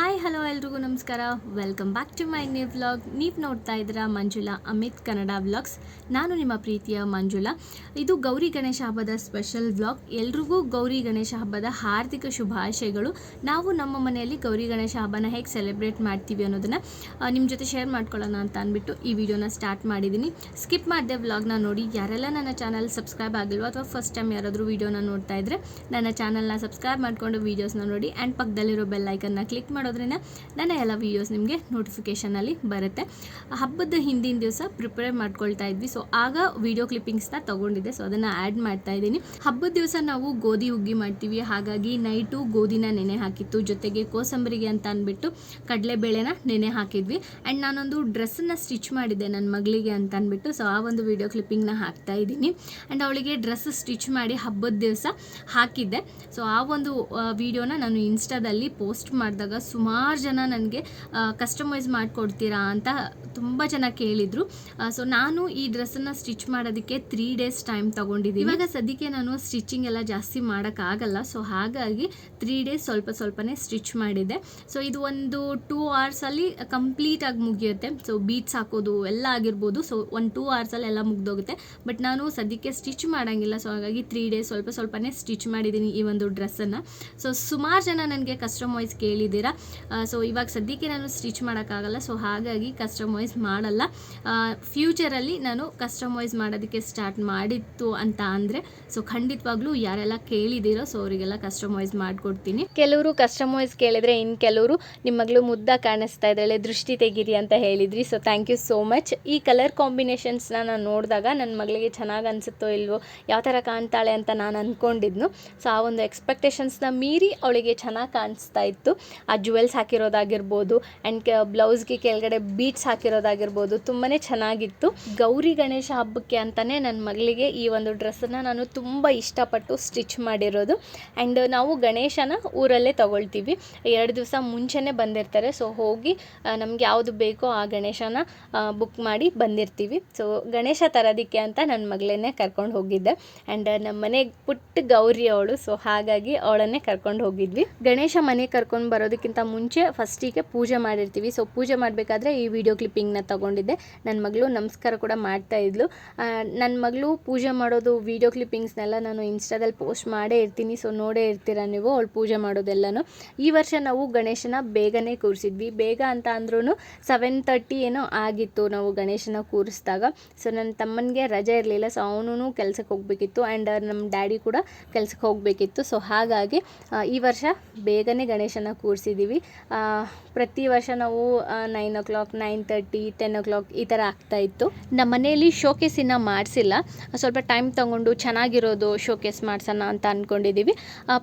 Hi hello ಎಲ್ರಿಗೂ ನಮಸ್ಕಾರ. Welcome back to my new vlog. ನೀವು ನೋಡ್ತಾ ಇದ್ದೀರಾ ಮಂಜುಳಾ ಅಮಿತ್ ಕನ್ನಡ ವ್ಲಾಗ್ಸ್. ನಾನು ನಿಮ್ಮ ಪ್ರೀತಿಯ ಮಂಜುಳಾ. ಇದು ಗೌರಿ ಗಣೇಶ ಹಬ್ಬದ ಸ್ಪೆಷಲ್ ವ್ಲಾಗ್. ಎಲ್ರಿಗೂ ಗೌರಿ ಗಣೇಶ ಹಬ್ಬದ ಹಾರ್ದಿಕ ಶುಭಾಶಯಗಳು. ನಾವು ನಮ್ಮ ಮನೆಯಲ್ಲಿ ಗೌರಿ ಗಣೇಶ ಹಬ್ಬನ ಹೇಗೆ ಸೆಲೆಬ್ರೇಟ್ ಮಾಡ್ತೀವಿ ಅನ್ನೋದನ್ನು ನಿಮ್ಮ ಜೊತೆ ಶೇರ್ ಮಾಡ್ಕೊಳ್ಳೋಣ ಅಂತ ಅಂದ್ಬಿಟ್ಟು ಈ ವಿಡಿಯೋನ ಸ್ಟಾರ್ಟ್ ಮಾಡಿದ್ದೀನಿ. ಸ್ಕಿಪ್ ಮಾಡಿದೆ ವ್ಲಾಗ್ನ ನೋಡಿ. ಯಾರೆಲ್ಲ ನನ್ನ ಚಾನಲ್ ಸಬ್ಸ್ಕ್ರೈಬ್ ಆಗಿಲ್ವೋ ಅಥವಾ ಫಸ್ಟ್ ಟೈಮ್ ಯಾರಾದರೂ ವಿಡಿಯೋನ ನೋಡ್ತಾ ಇದ್ದರೆ ನನ್ನ ಚಾನಲ್ನ ಸಬ್ಸ್ಕ್ರೈಬ್ ಮಾಡಿಕೊಂಡು ವೀಡಿಯೋಸ್ನ ನೋಡಿ ಆ್ಯಂಡ್ ಪಕ್ಕದಲ್ಲಿರೋ ಬೆಲ್ ಐಕನ್ನ ಕ್ಲಿಕ್ ಮಾಡೋದ್ರಿಂದ ನನ್ನ ಎಲ್ಲ ವೀಡಿಯೋಸ್ ನಿಮಗೆ ನೋಟಿಫಿಕೇಷನಲ್ಲಿ ಬರುತ್ತೆ. ಹಬ್ಬದ ಹಿಂದಿನ ದಿವಸ ಪ್ರಿಪೇರ್ ಮಾಡ್ಕೊಳ್ತಾ ಇದ್ವಿ. ಸೊ ಆಗ ವಿಡಿಯೋ ಕ್ಲಿಪ್ಪಿಂಗ್ಸ್ನ ತೊಗೊಂಡಿದ್ದೆ. ಸೊ ಅದನ್ನು ಆ್ಯಡ್ ಮಾಡ್ತಾ ಇದ್ದೀನಿ. ಹಬ್ಬದ ದಿವಸ ನಾವು ಗೋಧಿ ಹುಗ್ಗಿ ಮಾಡ್ತೀವಿ. ಹಾಗಾಗಿ ನೈಟು ಗೋಧಿನ ನೆನೆ ಹಾಕಿತ್ತು, ಜೊತೆಗೆ ಕೋಸಂಬರಿಗೆ ಅಂತ ಅಂದ್ಬಿಟ್ಟು ಕಡಲೆಬೇಳೆನ ನೆನೆ ಹಾಕಿದ್ವಿ. ಆ್ಯಂಡ್ ನಾನೊಂದು ಡ್ರೆಸ್ಸನ್ನು ಸ್ಟಿಚ್ ಮಾಡಿದ್ದೆ ನನ್ನ ಮಗಳಿಗೆ ಅಂತ ಅಂದ್ಬಿಟ್ಟು. ಸೊ ಆ ಒಂದು ವಿಡಿಯೋ ಕ್ಲಿಪ್ಪಿಂಗ್ನ ಹಾಕ್ತಾ ಇದ್ದೀನಿ. ಆ್ಯಂಡ್ ಅವಳಿಗೆ ಡ್ರೆಸ್ ಸ್ಟಿಚ್ ಮಾಡಿ ಹಬ್ಬದ ದಿವಸ ಹಾಕಿದ್ದೆ. ಸೊ ಆ ಒಂದು ವಿಡಿಯೋನ ನಾನು ಇನ್ಸ್ಟಾದಲ್ಲಿ ಪೋಸ್ಟ್ ಮಾಡಿದಾಗ ಸುಮಾರು ಜನ ನನಗೆ ಕಸ್ಟಮೈಸ್ ಮಾಡಿಕೊಡ್ತೀರಾ ಅಂತ ತುಂಬ ಜನ ಕೇಳಿದರು. ಸೊ ನಾನು ಈ ಡ್ರೆಸ್ಸನ್ನು ಸ್ಟಿಚ್ ಮಾಡೋದಕ್ಕೆ 3 days ಟೈಮ್ ತೊಗೊಂಡಿದ್ದೀನಿ. ಇವಾಗ ಸದ್ಯಕ್ಕೆ ನಾನು ಸ್ಟಿಚಿಂಗ್ ಎಲ್ಲ ಜಾಸ್ತಿ ಮಾಡೋಕ್ಕಾಗಲ್ಲ. ಸೊ ಹಾಗಾಗಿ 3 days ಸ್ವಲ್ಪನೇ ಸ್ಟಿಚ್ ಮಾಡಿದ್ದೆ. ಸೊ ಇದು ಒಂದು 2 hours ಕಂಪ್ಲೀಟಾಗಿ ಮುಗಿಯುತ್ತೆ. ಸೊ ಬೀಟ್ಸ್ ಹಾಕೋದು ಎಲ್ಲ ಆಗಿರ್ಬೋದು. ಸೊ ಒಂದು 2 hours ಎಲ್ಲ ಮುಗ್ದೋಗುತ್ತೆ. ಬಟ್ ನಾನು ಸದ್ಯಕ್ಕೆ ಸ್ಟಿಚ್ ಮಾಡೋಂಗಿಲ್ಲ. ಸೊ ಹಾಗಾಗಿ 3 days ಸ್ವಲ್ಪನೇ ಸ್ಟಿಚ್ ಮಾಡಿದ್ದೀನಿ ಈ ಒಂದು ಡ್ರೆಸ್ಸನ್ನು. ಸೊ ಸುಮಾರು ಜನ ನನಗೆ ಕಸ್ಟಮೈಸ್ ಕೇಳಿದ್ದೀರಾ. ಸೊ ಇವಾಗ ಸದ್ಯಕ್ಕೆ ನಾನು ಸ್ಟಿಚ್ ಮಾಡೋಕ್ಕಾಗಲ್ಲ. ಸೊ ಹಾಗಾಗಿ ಕಸ್ಟಮೈಸ್ ಮಾಡಲ್ಲ. ಫ್ಯೂಚರಲ್ಲಿ ನಾನು ಕಸ್ಟಮೈಸ್ ಮಾಡೋದಕ್ಕೆ ಸ್ಟಾರ್ಟ್ ಮಾಡಿತ್ತು ಅಂತ ಅಂದರೆ ಸೊ ಖಂಡಿತವಾಗ್ಲೂ ಯಾರೆಲ್ಲ ಕೇಳಿದ್ದೀರೋ ಸೊ ಅವರಿಗೆಲ್ಲ ಕಸ್ಟಮೈಸ್ ಮಾಡಿಕೊಡ್ತೀನಿ. ಕೆಲವರು ಕಸ್ಟಮೈಸ್ ಕೇಳಿದರೆ ಇನ್ನು ಕೆಲವರು ನಿಮ್ಮ ಮಗಳು ಮುದ್ದ ಕಾಣಿಸ್ತಾ ಇದ್ದಾಳೆ, ದೃಷ್ಟಿ ತೆಗೀರಿ ಅಂತ ಹೇಳಿದ್ರಿ. So thank you so much. ಈ ಕಲರ್ ಕಾಂಬಿನೇಷನ್ಸ್ನ ನಾನು ನೋಡಿದಾಗ ನನ್ನ ಮಗಳಿಗೆ ಚೆನ್ನಾಗಿ ಅನಿಸುತ್ತೋ ಇಲ್ವೋ, ಯಾವ ಥರ ಕಾಣ್ತಾಳೆ ಅಂತ ನಾನು ಅಂದ್ಕೊಂಡಿದ್ನು. ಸೊ ಆ ಒಂದು ಎಕ್ಸ್ಪೆಕ್ಟೇಷನ್ಸ್ನ ಮೀರಿ ಅವಳಿಗೆ ಚೆನ್ನಾಗಿ ಕಾಣಿಸ್ತಾ ಇತ್ತು. ಆ ಜುವೆಲ್ಸ್ ಹಾಕಿರೋದಾಗಿರ್ಬೋದು ಆ್ಯಂಡ್ ಬ್ಲೌಸ್ಗೆ ಕೆಳಗಡೆ ಬೀಟ್ಸ್ ಹಾಕಿರೋದಾಗಿರ್ಬೋದು ತುಂಬಾ ಚೆನ್ನಾಗಿತ್ತು. ಗೌರಿ ಗಣೇಶ ಹಬ್ಬಕ್ಕೆ ಅಂತಲೇ ನನ್ನ ಮಗಳಿಗೆ ಈ ಒಂದು ಡ್ರೆಸ್ಸನ್ನು ನಾನು ತುಂಬ ಇಷ್ಟಪಟ್ಟು ಸ್ಟಿಚ್ ಮಾಡಿರೋದು. ಆ್ಯಂಡ್ ನಾವು ಗಣೇಶನ ಊರಲ್ಲೇ ತೊಗೊಳ್ತೀವಿ. 2 ದಿವಸ ಮುಂಚೆನೇ ಬಂದಿರ್ತಾರೆ. ಸೊ ಹೋಗಿ ನಮ್ಗೆ ಯಾವುದು ಬೇಕೋ ಆ ಗಣೇಶನ ಬುಕ್ ಮಾಡಿ ಬಂದಿರ್ತೀವಿ. ಸೊ ಗಣೇಶ ತರೋದಕ್ಕೆ ಅಂತ ನನ್ನ ಮಗಳನ್ನೇ ಕರ್ಕೊಂಡು ಹೋಗಿದ್ದೆ. ಆ್ಯಂಡ್ ನಮ್ಮ ಮನೆಗೆ ಪುಟ್ಟ ಗೌರಿ ಅವಳು. ಸೊ ಹಾಗಾಗಿ ಅವಳನ್ನೇ ಕರ್ಕೊಂಡು ಹೋಗಿದ್ವಿ. ಗಣೇಶ ಮನೆಗೆ ಕರ್ಕೊಂಡು ಬರೋದಕ್ಕಿಂತ ಮುಂಚೆ ಫಸ್ಟಿಗೆ ಪೂಜೆ ಮಾಡಿರ್ತೀವಿ. ಸೊ ಪೂಜೆ ಮಾಡಬೇಕಾದ್ರೆ ಈ ವಿಡಿಯೋ ಕ್ಲಿಪ್ಪಿಂಗ್ನ ತೊಗೊಂಡಿದ್ದೆ. ನನ್ನ ಮಗಳು ನಮಸ್ಕಾರ ಕೂಡ ಮಾಡ್ತಾ ಇದ್ಲು. ನನ್ನ ಮಗಳು ಪೂಜೆ ಮಾಡೋದು ವಿಡಿಯೋ ಕ್ಲಿಪ್ಪಿಂಗ್ಸ್ನೆಲ್ಲ ನಾನು ಇನ್ಸ್ಟಾದಲ್ಲಿ ಪೋಸ್ಟ್ ಮಾಡೇ ಇರ್ತೀನಿ. ಸೊ ನೋಡೇ ಇರ್ತೀರ ನೀವು ಅವಳು ಪೂಜೆ ಮಾಡೋದೆಲ್ಲನೂ. ಈ ವರ್ಷ ನಾವು ಗಣೇಶನ ಬೇಗನೆ ಕೂರಿಸಿದ್ವಿ. ಬೇಗ ಅಂತ ಅಂದ್ರೂ 7:30 ಏನೋ ಆಗಿತ್ತು ನಾವು ಗಣೇಶನ ಕೂರಿಸಿದಾಗ. ಸೊ ನನ್ನ ತಮ್ಮನಿಗೆ ರಜೆ ಇರಲಿಲ್ಲ. ಸೊ ಅವನು ಕೆಲ್ಸಕ್ಕೆ ಹೋಗಬೇಕಿತ್ತು ಆ್ಯಂಡ್ ನಮ್ಮ ಡ್ಯಾಡಿ ಕೂಡ ಕೆಲ್ಸಕ್ಕೆ ಹೋಗಬೇಕಿತ್ತು. ಸೊ ಹಾಗಾಗಿ ಈ ವರ್ಷ ಬೇಗನೆ ಗಣೇಶನ ಕೂರಿಸಿದ್ದೀವಿ. ಪ್ರತಿ ವರ್ಷ ನಾವು 9 o'clock 9:30 10 o'clock ಈ ಥರ ಆಗ್ತಾಯಿತ್ತು. ನಮ್ಮ ಮನೆಯಲ್ಲಿ ಶೋಕೇಸ್ ಇನ್ನೂ ಮಾಡಿಸಿಲ್ಲ. ಸ್ವಲ್ಪ ಟೈಮ್ ತೊಗೊಂಡು ಚೆನ್ನಾಗಿರೋದು ಶೋಕೇಸ್ ಮಾಡಿಸೋಣ ಅಂತ ಅಂದ್ಕೊಂಡಿದ್ದೀವಿ.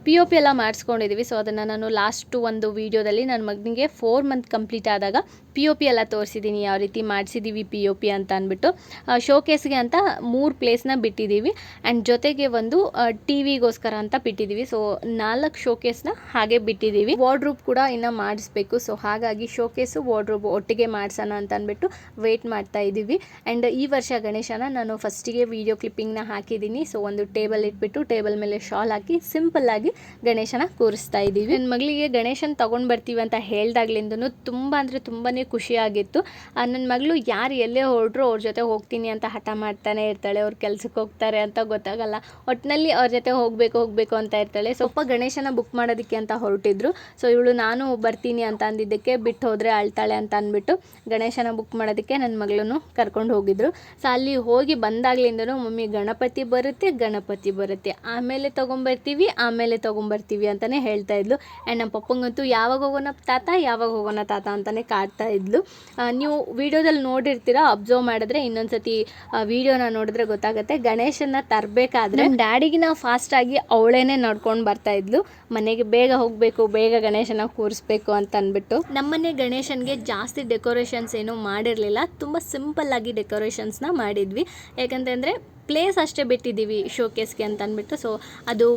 POP ಎಲ್ಲ ಮಾಡಿಸ್ಕೊಂಡಿದ್ದೀವಿ. ಸೊ ಅದನ್ನು ನಾನು ಲಾಸ್ಟು ಒಂದು ವೀಡಿಯೋದಲ್ಲಿ ನನ್ನ ಮಗನಿಗೆ 4 month ಕಂಪ್ಲೀಟ್ ಆದಾಗ POP ಎಲ್ಲ ತೋರಿಸಿದ್ದೀನಿ, ಯಾವ ರೀತಿ ಮಾಡಿಸಿದ್ದೀವಿ POP ಅಂತ ಅಂದ್ಬಿಟ್ಟು. ಶೋಕೇಸ್ಗೆ ಅಂತ 3 ಪ್ಲೇಸ್ನ ಬಿಟ್ಟಿದ್ದೀವಿ ಆ್ಯಂಡ್ ಜೊತೆಗೆ ಒಂದು TV-ಗೋಸ್ಕರ ಅಂತ ಬಿಟ್ಟಿದ್ದೀವಿ. ಸೊ 4 ಶೋಕೇಸ್ನ ಹಾಗೆ ಬಿಟ್ಟಿದ್ದೀವಿ. ವಾರ್ಡ್ರೂಬ್ ಕೂಡ ಇನ್ನೂ ಮಾಡಿಸ್ಬೇಕು. ಸೊ ಹಾಗಾಗಿ ಶೋಕೇಸು ವಾರ್ಡ್ರೂಬ್ ಒಟ್ಟಿಗೆ ಮಾಡಿಸೋಣ ಅಂತ ಅಂದ್ಬಿಟ್ಟು ವೆಯ್ಟ್ ಮಾಡ್ತಾ ಇದ್ದೀವಿ. ಆ್ಯಂಡ್ ಈ ವರ್ಷ ಗಣೇಶನ ನಾನು ಫಸ್ಟಿಗೆ ವಿಡಿಯೋ ಕ್ಲಿಪ್ಪಿಂಗ್ನ ಹಾಕಿದ್ದೀನಿ. ಸೊ ಒಂದು ಟೇಬಲ್ ಇಟ್ಬಿಟ್ಟು ಟೇಬಲ್ ಮೇಲೆ ಶಾಲ್ ಹಾಕಿ ಸಿಂಪಲ್ಲಾಗಿ ಗಣೇಶನ ಕೂರಿಸ್ತಾ ಇದ್ದೀವಿ. ನನ್ನ ಮಗಳಿಗೆ ಗಣೇಶನ ತೊಗೊಂಡು ಬರ್ತೀವಿ ಅಂತ ಹೇಳ್ದಾಗ್ಲಿಂದನೂ ತುಂಬ ಅಂದರೆ ತುಂಬಾ ಖುಷಿಯಾಗಿತ್ತು. ನನ್ನ ಮಗಳು ಯಾರು ಎಲ್ಲೇ ಹೊರಡ್ರು ಅವ್ರ ಜೊತೆ ಹೋಗ್ತೀನಿ ಅಂತ ಹಠ ಮಾಡ್ತಾನೆ ಇರ್ತಾಳೆ. ಅವ್ರು ಕೆಲ್ಸಕ್ಕೆ ಹೋಗ್ತಾರೆ ಅಂತ ಗೊತ್ತಾಗಲ್ಲ, ಒಟ್ಟಿನಲ್ಲಿ ಅವ್ರ ಜೊತೆ ಹೋಗಬೇಕು ಅಂತ ಇರ್ತಾಳೆ. ಸ್ವಲ್ಪ ಗಣೇಶನ ಬುಕ್ ಮಾಡೋದಕ್ಕೆ ಅಂತ ಹೊರಟಿದ್ರು. ಸೊ ಇವಳು ನಾನು ಬರ್ತೀನಿ ಅಂತ ಅಂದಿದ್ದಕ್ಕೆ ಬಿಟ್ಟು ಹೋದರೆ ಅಳ್ತಾಳೆ ಅಂತ ಅಂದ್ಬಿಟ್ಟು ಗಣೇಶನ ಬುಕ್ ಮಾಡೋದಕ್ಕೆ ನನ್ನ ಮಗಳನ್ನು ಕರ್ಕೊಂಡು ಹೋಗಿದ್ರು. ಸೊ ಅಲ್ಲಿ ಹೋಗಿ ಬಂದಾಗ್ಲಿಂದನೂ ಮಮ್ಮಿ ಗಣಪತಿ ಬರುತ್ತೆ ಆಮೇಲೆ ತೊಗೊಂಬರ್ತೀವಿ ಅಂತಲೇ ಹೇಳ್ತಾ ಇದ್ಲು. ಆ್ಯಂಡ್ ನಮ್ಮ ಪಪ್ಪಂಗಂತೂ ಯಾವಾಗ ಹೋಗೋಣ ತಾತ ಅಂತಲೇ ಕಾಡ್ತಾ ಇದ್ಲು. ನೀವು ವಿಡಿಯೋದಲ್ಲಿ ನೋಡಿರ್ತೀರ, ಅಬ್ಸರ್ವ್ ಮಾಡಿದ್ರೆ ಇನ್ನೊಂದ್ಸತಿ ವಿಡಿಯೋನ ನೋಡಿದ್ರೆ ಗೊತ್ತಾಗುತ್ತೆ. ಗಣೇಶನ ತರಬೇಕಾದ್ರೆ ಡ್ಯಾಡಿಗಿನ ಫಾಸ್ಟಾಗಿ ಅವಳೇನೆ ನಡ್ಕೊಂಡು ಬರ್ತಾ ಇದ್ಲು. ಮನೆಗೆ ಬೇಗ ಹೋಗಬೇಕು, ಬೇಗ ಗಣೇಶನ ಕೂರಿಸ್ಬೇಕು ಅಂತ ಅಂದ್ಬಿಟ್ಟು. ನಮ್ಮನೆ ಗಣೇಶನ್ಗೆ ಜಾಸ್ತಿ ಡೆಕೋರೇಷನ್ಸ್ ಏನೂ ಮಾಡಿರಲಿಲ್ಲ. ತುಂಬ ಸಿಂಪಲ್ಲಾಗಿ ಡೆಕೋರೇಷನ್ಸ್ನ ಮಾಡಿದ್ವಿ. ಯಾಕಂತಂದರೆ ಪ್ಲೇಸ್ ಅಷ್ಟೇ ಬಿಟ್ಟಿದ್ದೀವಿ ಶೋಕೇಸ್ಗೆ ಅಂತ ಅಂದ್ಬಿಟ್ಟು. ಸೊ ಅದು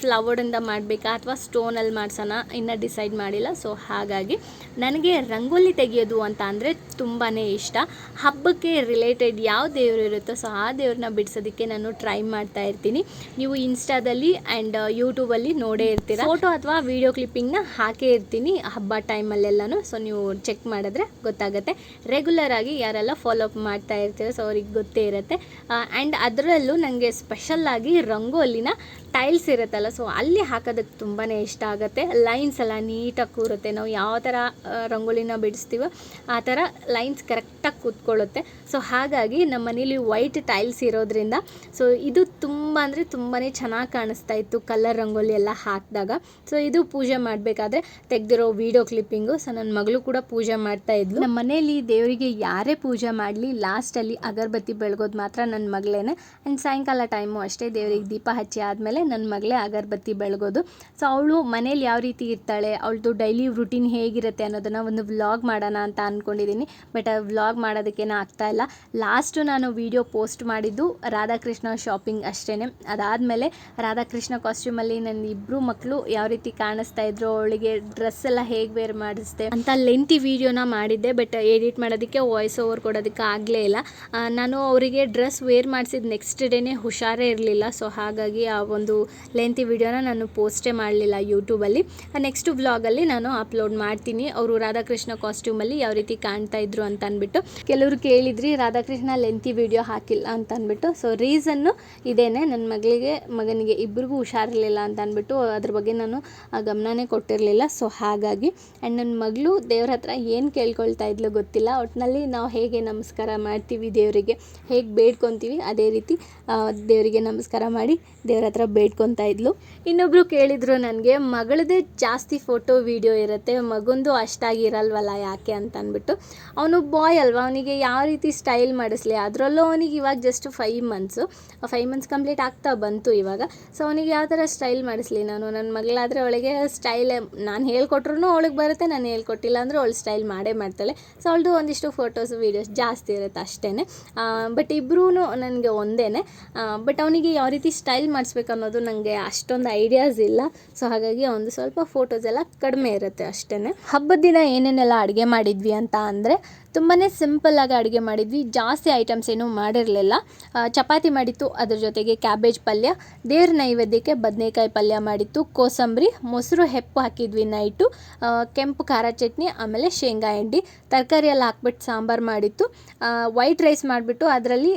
ಫ್ಲವರಿಂದ ಮಾಡಬೇಕಾ ಅಥವಾ ಸ್ಟೋನಲ್ಲಿ ಮಾಡ್ಸೋಣ ಇನ್ನೂ ಡಿಸೈಡ್ ಮಾಡಿಲ್ಲ. ಸೊ ಹಾಗಾಗಿ ನನಗೆ ರಂಗೋಲಿ ತೆಗೆಯೋದು ಅಂತ ಅಂದರೆ ತುಂಬಾ ಇಷ್ಟ. ಹಬ್ಬಕ್ಕೆ ರಿಲೇಟೆಡ್ ಯಾವ ದೇವರು ಇರುತ್ತೋ ಸೊ ಆ ದೇವ್ರನ್ನ ಬಿಡಿಸೋದಕ್ಕೆ ನಾನು ಟ್ರೈ ಮಾಡ್ತಾ ಇರ್ತೀನಿ. ನೀವು ಇನ್ಸ್ಟಾದಲ್ಲಿ ಆ್ಯಂಡ್ ಯೂಟ್ಯೂಬಲ್ಲಿ ನೋಡೇ ಇರ್ತೀರ. ಫೋಟೋ ಅಥವಾ ವೀಡಿಯೋ ಕ್ಲಿಪ್ಪಿಂಗ್ನ ಹಾಕೇ ಇರ್ತೀನಿ ಹಬ್ಬ ಟೈಮಲ್ಲೆಲ್ಲನೂ. ಸೊ ನೀವು ಚೆಕ್ ಮಾಡಿದ್ರೆ ಗೊತ್ತಾಗುತ್ತೆ. ರೆಗ್ಯುಲರ್ ಆಗಿ ಯಾರೆಲ್ಲ ಫಾಲೋ ಅಪ್ ಮಾಡ್ತಾ ಇರ್ತೀರೋ ಸೊ ಅವ್ರಿಗೆ ಗೊತ್ತೇ ಇರುತ್ತೆ. ಆ್ಯಂಡ್ ಅದರಲ್ಲೂ ನನಗೆ ಸ್ಪೆಷಲ್ಲಾಗಿ ರಂಗೋಲಿನ ಟೈಲ್ಸ್ ಇರುತ್ತಲ್ಲ ಸೊ ಅಲ್ಲಿ ಹಾಕೋದಕ್ಕೆ ತುಂಬಾ ಇಷ್ಟ ಆಗುತ್ತೆ. ಲೈನ್ಸ್ ಎಲ್ಲ ನೀಟಾಗಿ ಕೂರುತ್ತೆ. ನಾವು ಯಾವ ಥರ ರಂಗೋಲಿನ ಬಿಡಿಸ್ತೀವೋ ಆ ಥರ ಲೈನ್ಸ್ ಕರೆಕ್ಟಾಗಿ ಕೂತ್ಕೊಳ್ಳುತ್ತೆ. ಸೊ ಹಾಗಾಗಿ ನಮ್ಮ ಮನೇಲಿ ವೈಟ್ ಟೈಲ್ಸ್ ಇರೋದ್ರಿಂದ ಸೊ ಇದು ತುಂಬ ಅಂದರೆ ತುಂಬಾ ಚೆನ್ನಾಗಿ ಕಾಣಿಸ್ತಾ ಇತ್ತು ಕಲರ್ ರಂಗೋಲಿ ಎಲ್ಲ ಹಾಕಿದಾಗ. ಸೊ ಇದು ಪೂಜೆ ಮಾಡಬೇಕಾದ್ರೆ ತೆಗೆದಿರೋ ವೀಡಿಯೋ ಕ್ಲಿಪ್ಪಿಂಗು. ಸೊ ನನ್ನ ಮಗಳು ಕೂಡ ಪೂಜೆ ಮಾಡ್ತಾ ಇದ್ಲು. ನಮ್ಮ ಮನೇಲಿ ದೇವರಿಗೆ ಯಾರೇ ಪೂಜೆ ಮಾಡಲಿ ಲಾಸ್ಟಲ್ಲಿ ಅಗರಬತ್ತಿ ಬೆಳಗೋದು ಮಾತ್ರ ನನ್ನ ಮಗಳೇನೆ. ಆ್ಯಂಡ್ ಸಾಯಂಕಾಲ ಟೈಮು ಅಷ್ಟೇ ದೇವರಿಗೆ ದೀಪ ಹಚ್ಚಿ ಆದಮೇಲೆ ನನ್ನ ಮಗಳೇ ಅಗರಬತ್ತಿ ಬೆಳಗೋದು. ಸೊ ಅವಳು ಮನೇಲಿ ಯಾವ ರೀತಿ ಇರ್ತಾಳೆ, ಅವಳದು ಡೈಲಿ ರುಟೀನ್ ಹೇಗಿರುತ್ತೆ ಅನ್ನೋದನ್ನು ಒಂದು ವ್ಲಾಗ್ ಮಾಡೋಣ ಅಂತ ಅಂದ್ಕೊಂಡಿದ್ದೀನಿ. ಬಟ್ ಆ ವ್ಲಾಗ್ ಮಾಡೋದಕ್ಕೇನೂ ಆಗ್ತಾಯಿಲ್ಲ. ಲಾಸ್ಟು ನಾನು ವೀಡಿಯೋ ಪೋಸ್ಟ್ ಮಾಡಿದ್ದು ರಾಧಾಕೃಷ್ಣ ಶಾಪಿಂಗ್ ಅಷ್ಟೇ. ಅದಾದಮೇಲೆ ರಾಧಾಕೃಷ್ಣ ಕಾಸ್ಟ್ಯೂಮಲ್ಲಿ ನನ್ನ ಇಬ್ಬರು ಮಕ್ಕಳು ಯಾವ ರೀತಿ ಕಾಣಿಸ್ತಾ ಇದ್ರು, ಅವಳಿಗೆ ಡ್ರೆಸ್ ಎಲ್ಲ ಹೇಗೆ ವೇರ್ ಮಾಡಿಸ್ದೆ ಅಂತ ಲೆಂತಿ ವೀಡಿಯೋನ ಮಾಡಿದ್ದೆ. ಬಟ್ ಎಡಿಟ್ ಮಾಡೋದಕ್ಕೆ ವಾಯ್ಸ್ ಓವರ್ ಕೊಡೋದಕ್ಕೆ ಆಗಲೇ ಇಲ್ಲ. ನಾನು ಅವರಿಗೆ ಡ್ರೆಸ್ ವೇರ್ ಮಾಡಿಸಿದ ನೆಕ್ಸ್ಟ್ ಡೇನೇ ಹುಷಾರೇ ಇರಲಿಲ್ಲ. ಸೊ ಹಾಗಾಗಿ ಆ ಒಂದು ಲೆಂತಿ ವೀಡಿಯೋನ ನಾನು ಪೋಸ್ಟೇ ಮಾಡಲಿಲ್ಲ ಯೂಟ್ಯೂಬಲ್ಲಿ. ನೆಕ್ಸ್ಟ್ ವ್ಲಾಗಲ್ಲಿ ನಾನು ಅಪ್ಲೋಡ್ ಮಾಡ್ತೀನಿ ಅವರು ರಾಧಾಕೃಷ್ಣ ಕಾಸ್ಟ್ಯೂಮಲ್ಲಿ ಯಾವ ರೀತಿ ಕಾಣ್ತಾ ಇದ್ರು ಅಂತ ಅಂದ್ಬಿಟ್ಟು. ಕೆಲವರು ಕೇಳಿದ್ರಿ ರಾಧಾಕೃಷ್ಣ ಲೆಂತಿ ವೀಡಿಯೋ ಹಾಕಿಲ್ಲ ಅಂತ ಅಂದ್ಬಿಟ್ಟು. ಸೊ ರೀಸನ್ನು ಇದೇನೆ, ನನ್ನ ಮಗನಿಗೆ ಇಬ್ಬರಿಗೂ ಹುಷಾರಿರಲಿಲ್ಲ ಅಂತ ಅಂದ್ಬಿಟ್ಟು ಅದ್ರ ಬಗ್ಗೆ ನಾನು ಗಮನನೇ ಕೊಟ್ಟಿರಲಿಲ್ಲ. ಸೊ ಹಾಗಾಗಿ ಆ್ಯಂಡ್ ನನ್ನ ಮಗಳು ದೇವ್ರ ಹತ್ರ ಏನು ಕೇಳ್ಕೊಳ್ತಾ ಇದ್ಲು ಗೊತ್ತಿಲ್ಲ. ಒಟ್ಟಿನಲ್ಲಿ ನಾವು ಹೇಗೆ ನಮಸ್ಕಾರ ಮಾಡ್ತೀವಿ ದೇವರಿಗೆ, ಹೇಗೆ ಬೇಡ್ಕೊತೀವಿ ಅದೇ ರೀತಿ ದೇವರಿಗೆ ನಮಸ್ಕಾರ ಮಾಡಿ ದೇವ್ರ ಹತ್ರ ಬೇಡ್ಕೊತಾ ಇದ್ಲು. ಇನ್ನೊಬ್ರು ಕೇಳಿದ್ರು ನನಗೆ, ಮಗಳದೇ ಜಾಸ್ತಿ ಫೋಟೋ ವೀಡಿಯೋ ಇರುತ್ತೆ, ಮಗಂದು ಅಷ್ಟಾಗಿ ಇರಲ್ವಲ್ಲ ಯಾಕೆ ಅಂತ ಅಂದ್ಬಿಟ್ಟು. ಅವನು ಬಾಯ್ ಅಲ್ವಾ, ಅವನಿಗೆ ಯಾವ ರೀತಿ ಸ್ಟೈಲ್ ಮಾಡಿಸ್ಲಿ. ಅದರಲ್ಲೂ ಅವನಿಗೆ ಇವಾಗ ಜಸ್ಟ್ 5 ಮಂತ್ಸ್ ಕಂಪ್ಲೀಟ್ ಆಗ್ತಾ ಬಂತು ಇವಾಗ. ಸೊ ಅವನಿಗೆ ಯಾವ ಥರ ಸ್ಟೈಲ್ ಮಾಡಿಸ್ಲಿ ನಾನು. ನನ್ನ ಮಗಳಾದರೆ ಅವಳಿಗೆ ಸ್ಟೈಲೇ ನಾನು ಹೇಳ್ಕೊಟ್ರು ಅವಳಿಗೆ ಬರುತ್ತೆ, ನಾನು ಹೇಳ್ಕೊಟ್ಟಿಲ್ಲ ಅಂದರೆ ಅವಳು ಸ್ಟೈಲ್ ಮಾಡೇ ಮಾಡ್ತಾಳೆ. ಸೊ ಅವಳದು ಒಂದಿಷ್ಟು ಫೋಟೋಸ್ ವೀಡಿಯೋಸ್ ಜಾಸ್ತಿ ಇರುತ್ತೆ ಅಷ್ಟೇ. ಬಟ್ ಇಬ್ಬರೂ ನನಗೆ ಒಂದೇ. ಬಟ್ ಅವನಿಗೆ ಯಾವ ರೀತಿ ಸ್ಟೈಲ್ ಮಾಡಿಸ್ಬೇಕು ಅನ್ನೋದು ನನಗೆ ಅಷ್ಟೊಂದು ಐಡಿಯಾಸ್ ಇಲ್ಲ. ಸೊ ಹಾಗಾಗಿ ಒಂದು ಸ್ವಲ್ಪ ಫೋಟೋಸ್ ಎಲ್ಲ ಕಡಿಮೆ ಇರುತ್ತೆ ಅಷ್ಟೇ. ಹಬ್ಬದ ದಿನ ಏನೇನೆಲ್ಲ ಅಡುಗೆ ಮಾಡಿದ್ವಿ ಅಂತ ಅಂದರೆ ತುಂಬಾ ಸಿಂಪಲ್ಲಾಗಿ ಅಡುಗೆ ಮಾಡಿದ್ವಿ. ಜಾಸ್ತಿ ಐಟಮ್ಸ್ ಏನೂ ಮಾಡಿರಲಿಲ್ಲ. ಚಪಾತಿ ಮಾಡಿತ್ತು, ಅದ್ರ ಜೊತೆಗೆ ಕ್ಯಾಬೇಜ್ ಪಲ್ಯ, ದೇವ್ರ ನೈವೇದ್ಯಕ್ಕೆ ಬದನೆಕಾಯಿ ಪಲ್ಯ ಮಾಡಿತ್ತು, ಕೋಸಂಬರಿ, ಮೊಸರು ಹೆಪ್ಪು ಹಾಕಿದ್ವಿ ನೈಟು, ಕೆಂಪು ಖಾರ ಚಟ್ನಿ, ಆಮೇಲೆ ಶೇಂಗಾ ಹಿಂಡಿ, ತರಕಾರಿ ಎಲ್ಲ ಹಾಕ್ಬಿಟ್ಟು ಸಾಂಬಾರು ಮಾಡಿತ್ತು. ವೈಟ್ ರೈಸ್ ಮಾಡಿಬಿಟ್ಟು ಅದರಲ್ಲಿ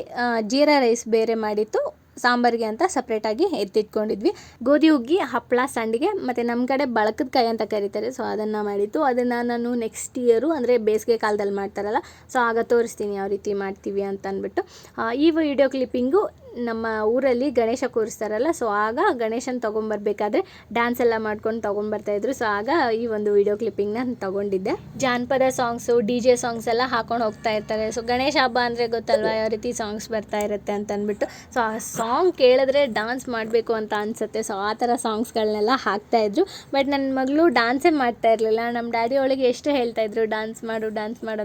ಜೀರಾ ರೈಸ್ ಬೇರೆ ಮಾಡಿತ್ತು, ಸಾಂಬಾರಿಗೆ ಅಂತ ಸಪ್ರೇಟಾಗಿ ಎತ್ತಿಟ್ಕೊಂಡಿದ್ವಿ. ಗೋಧಿ ಹುಗ್ಗಿ, ಹಪ್ಪಳ, ಸಂಡಿಗೆ ಮತ್ತು ನಮ್ಮ ಕಡೆ ಬಳಕದ ಕಾಯಿ ಅಂತ ಕರೀತಾರೆ. ಸೊ ಅದನ್ನು ಮಾಡಿತ್ತು. ಅದನ್ನು ನಾನು ನೆಕ್ಸ್ಟ್ ಇಯರು ಅಂದರೆ ಬೇಸಿಗೆ ಕಾಲದಲ್ಲಿ ಮಾಡ್ತಾರಲ್ಲ ಸೊ ಆಗ ತೋರಿಸ್ತೀನಿ ಯಾವ ರೀತಿ ಮಾಡ್ತೀವಿ ಅಂತ ಅಂದ್ಬಿಟ್ಟು. ಈ ವಿಡಿಯೋ ಕ್ಲಿಪ್ಪಿಂಗು ನಮ್ಮ ಊರಲ್ಲಿ ಗಣೇಶ ಕೂರಿಸ್ತಾರಲ್ಲ ಸೊ ಆಗ ಗಣೇಶನ ತೊಗೊಂಬರ್ಬೇಕಾದ್ರೆ ಡ್ಯಾನ್ಸ್ ಎಲ್ಲ ಮಾಡ್ಕೊಂಡು ತೊಗೊಂಬರ್ತಾಯಿದ್ರು. ಸೊ ಆಗ ಈ ಒಂದು ವಿಡಿಯೋ ಕ್ಲಿಪ್ಪಿಂಗ್ನ ನಾನು ತೊಗೊಂಡಿದ್ದೆ. ಜಾನಪದ ಸಾಂಗ್ಸು, DJ ಸಾಂಗ್ಸ್ ಎಲ್ಲ ಹಾಕೊಂಡು ಹೋಗ್ತಾ ಇರ್ತಾರೆ. ಸೊ ಗಣೇಶ ಹಬ್ಬ ಅಂದರೆ ಗೊತ್ತಲ್ವ ಯಾವ ರೀತಿ ಸಾಂಗ್ಸ್ ಬರ್ತಾ ಇರುತ್ತೆ ಅಂತ ಅಂದ್ಬಿಟ್ಟು. ಸೊ ಆ ಸಾಂಗ್ ಕೇಳಿದ್ರೆ ಡ್ಯಾನ್ಸ್ ಮಾಡಬೇಕು ಅಂತ ಅನಿಸುತ್ತೆ. ಸೊ ಆ ಥರ ಸಾಂಗ್ಸ್ಗಳನ್ನೆಲ್ಲ ಹಾಕ್ತಾಯಿದ್ರು. ಬಟ್ ನನ್ನ ಮಗಳು ಡ್ಯಾನ್ಸೇ ಮಾಡ್ತಾ ಇರಲಿಲ್ಲ. ನಮ್ಮ ಡ್ಯಾಡಿ ಅವಳಿಗೆ ಎಷ್ಟು ಹೇಳ್ತಾಯಿದ್ರು ಡ್ಯಾನ್ಸ್ ಮಾಡು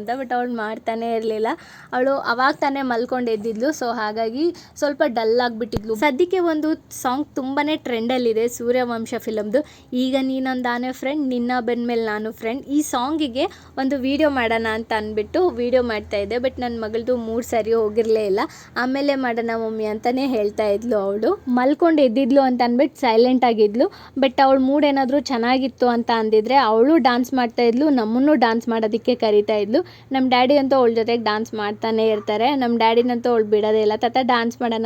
ಅಂತ. ಬಟ್ ಅವಳು ಮಾಡ್ತಾನೇ ಇರಲಿಲ್ಲ. ಅವಳು ಅವಾಗ ತಾನೇ ಮಲ್ಕೊಂಡು ಎದ್ದಿದ್ಲು. ಸೊ ಹಾಗಾಗಿ ಸ್ವಲ್ಪ ಡಲ್ ಆಗಿಬಿಟ್ಟಿದ್ಲು. ಸದ್ಯಕ್ಕೆ ಒಂದು ಸಾಂಗ್ ತುಂಬಾ ಟ್ರೆಂಡಲ್ಲಿದೆ ಸೂರ್ಯವಂಶ ಫಿಲಮ್ದು, ಈಗ ನೀನೊಂದಾನೆ ಫ್ರೆಂಡ್, ನಿನ್ನ ಬೆನ್ಮೇಲೆ ನಾನು ಫ್ರೆಂಡ್. ಈ ಸಾಂಗಿಗೆ ಒಂದು ವಿಡಿಯೋ ಮಾಡೋಣ ಅಂತ ಅಂದ್ಬಿಟ್ಟು ವಿಡಿಯೋ ಮಾಡ್ತಾಯಿದ್ದೆ. ಬಟ್ ನನ್ನ ಮಗಳದು ಮೂಡ್ ಸರಿ ಹೋಗಿರಲೇ ಇಲ್ಲ. ಆಮೇಲೆ ಮಾಡೋಣ ಮಮ್ಮಿ ಅಂತಲೇ ಹೇಳ್ತಾ ಇದ್ಲು. ಅವಳು ಮಲ್ಕೊಂಡು ಎದ್ದಿದ್ಲು ಅಂತ ಅಂದ್ಬಿಟ್ಟು ಸೈಲೆಂಟ್ ಆಗಿದ್ಲು. ಬಟ್ ಅವಳು ಮೂಡ್ ಏನಾದರೂ ಚೆನ್ನಾಗಿತ್ತು ಅಂತ ಅಂದಿದ್ರೆ ಅವಳು ಡ್ಯಾನ್ಸ್ ಮಾಡ್ತಾಯಿದ್ಲು, ನಮ್ಮನ್ನು ಡ್ಯಾನ್ಸ್ ಮಾಡೋದಕ್ಕೆ ಕರಿತಾ ಇದ್ಲು. ನಮ್ಮ ಡ್ಯಾಡಿ ಅಂತೂ ಅವಳ ಜೊತೆಗೆ ಡ್ಯಾನ್ಸ್ ಮಾಡ್ತಾನೆ ಇರ್ತಾರೆ. ನಮ್ಮ ಡ್ಯಾಡಿನಂತೂ ಅವಳು ಬಿಡೋದೇ ಇಲ್ಲ. ತಾತ ಡ್ಯಾನ್ಸ್ ಮಾಡೋಣ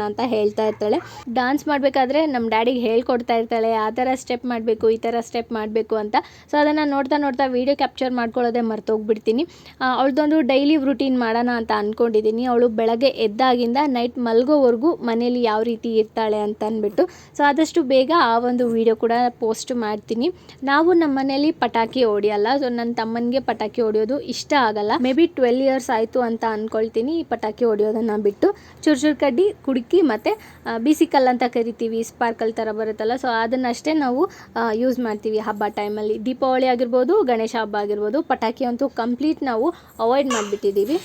ಅಂತ ಹೇಳ್ತಾ ಇರ್ತಾಳೆ. ಡ್ಯಾನ್ಸ್ ಮಾಡಬೇಕಾದ್ರೆ ನಮ್ಮ ಡ್ಯಾಡಿಗೆ ಹೇಳ್ಕೊಡ್ತಾ ಇರ್ತಾಳೆ ಆ ಥರ ಸ್ಟೆಪ್ ಮಾಡಬೇಕು, ಈ ಥರ ಸ್ಟೆಪ್ ಮಾಡಬೇಕು ಅಂತ. ಸೊ ಅದನ್ನು ನೋಡ್ತಾ ವೀಡಿಯೋ ಕ್ಯಾಪ್ಚರ್ ಮಾಡ್ಕೊಳ್ಳೋದೇ ಮರ್ತೋಗ್ಬಿಡ್ತೀನಿ. ಅವಳದೊಂದು ಡೈಲಿ ರುಟೀನ್ ಮಾಡೋಣ ಅಂತ ಅಂದ್ಕೊಂಡಿದ್ದೀನಿ. ಅವಳು ಬೆಳಗ್ಗೆ ಎದ್ದಾಗಿಂದ ನೈಟ್ ಮಲ್ಗೋವರೆಗೂ ಮನೇಲಿ ಯಾವ ರೀತಿ ಇರ್ತಾಳೆ ಅಂತ ಅಂದ್ಬಿಟ್ಟು. ಸೊ ಆದಷ್ಟು ಬೇಗ ಆ ಒಂದು ವಿಡಿಯೋ ಕೂಡ ಪೋಸ್ಟ್ ಮಾಡ್ತೀನಿ. ನಾವು ನಮ್ಮ ಮನೇಲಿ ಪಟಾಕಿ ಹೊಡಿಯಲ್ಲ. ಸೊ ನನ್ನ ತಮ್ಮನಿಗೆ ಪಟಾಕಿ ಹೊಡಿಯೋದು ಇಷ್ಟ ಆಗಲ್ಲ. ಮೇ ಬಿ 12 ಇಯರ್ಸ್ ಆಯಿತು ಅಂತ ಅಂದ್ಕೊಳ್ತೀನಿ ಈ ಪಟಾಕಿ ಹೊಡಿಯೋದನ್ನು ಬಿಟ್ಟು. ಚುರುಚುರು ಕಡ್ಡಿ, ಕುಡುಕಿ ಮತ್ತು ಬಿಸಿಕಲ್ ಅಂತ ಕರಿತೀವಿ, ಸ್ಪಾರ್ಕಲ್ ಥರ ಬರುತ್ತಲ್ಲ ಸೊ ಅದನ್ನಷ್ಟೇ ನಾವು ಯೂಸ್ ಮಾಡ್ತೀವಿ ಹಬ್ಬ ಟೈಮಲ್ಲಿ. ದೀಪಾವಳಿ ಆಗಿರ್ಬೋದು, ಗಣೇಶ ಹಬ್ಬ ಆಗಿರ್ಬೋದು, ಪಟಾಕಿ ಅಂತೂ ಕಂಪ್ಲೀಟ್ ನಾವು ಅವಾಯ್ಡ್ ಮಾಡಿಬಿಟ್ಟಿದ್ದೀವಿ.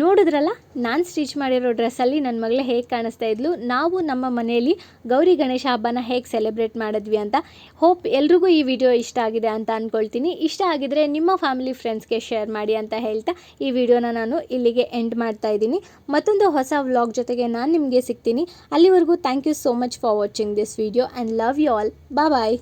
ನೋಡಿದ್ರಲ್ಲ, ನಾನು ಸ್ಟಿಚ್ ಮಾಡಿರೋ ಡ್ರೆಸ್ಸಲ್ಲಿ ನನ್ನ ಮಗಳು ಹೇಗೆ ಕಾಣಿಸ್ತಾ ಇದ್ಲು, ನಾವು ನಮ್ಮ ಮನೆಯಲ್ಲಿ ಗೌರಿ ಗಣೇಶ ಹಬ್ಬನ ಹೇಗೆ ಸೆಲೆಬ್ರೇಟ್ ಮಾಡಿದ್ವಿ ಅಂತ. ಹೋಪ್ ಎಲ್ರಿಗೂ ಈ ವಿಡಿಯೋ ಇಷ್ಟ ಆಗಿದೆ ಅಂತ ಅಂದ್ಕೊಳ್ತೀನಿ. ಇಷ್ಟ ಆಗಿದ್ರೆ ನಿಮ್ಮ ಫ್ಯಾಮಿಲಿ ಫ್ರೆಂಡ್ಸ್ಗೆ ಶೇರ್ ಮಾಡಿ ಅಂತ ಹೇಳ್ತಾ ಈ ವಿಡಿಯೋನ ನಾನು ಇಲ್ಲಿಗೆ ಎಂಡ್ ಮಾಡ್ತಾ ಇದ್ದೀನಿ. ಮತ್ತೊಂದು ಹೊಸ ವ್ಲಾಗ್ ಜೊತೆಗೆ ನಾನು ನಿಮಗೆ ಸಿಗ್ತೀನಿ. ಅಲ್ಲಿವರೆಗೂ thank you so much for watching this video and love you all. Bye.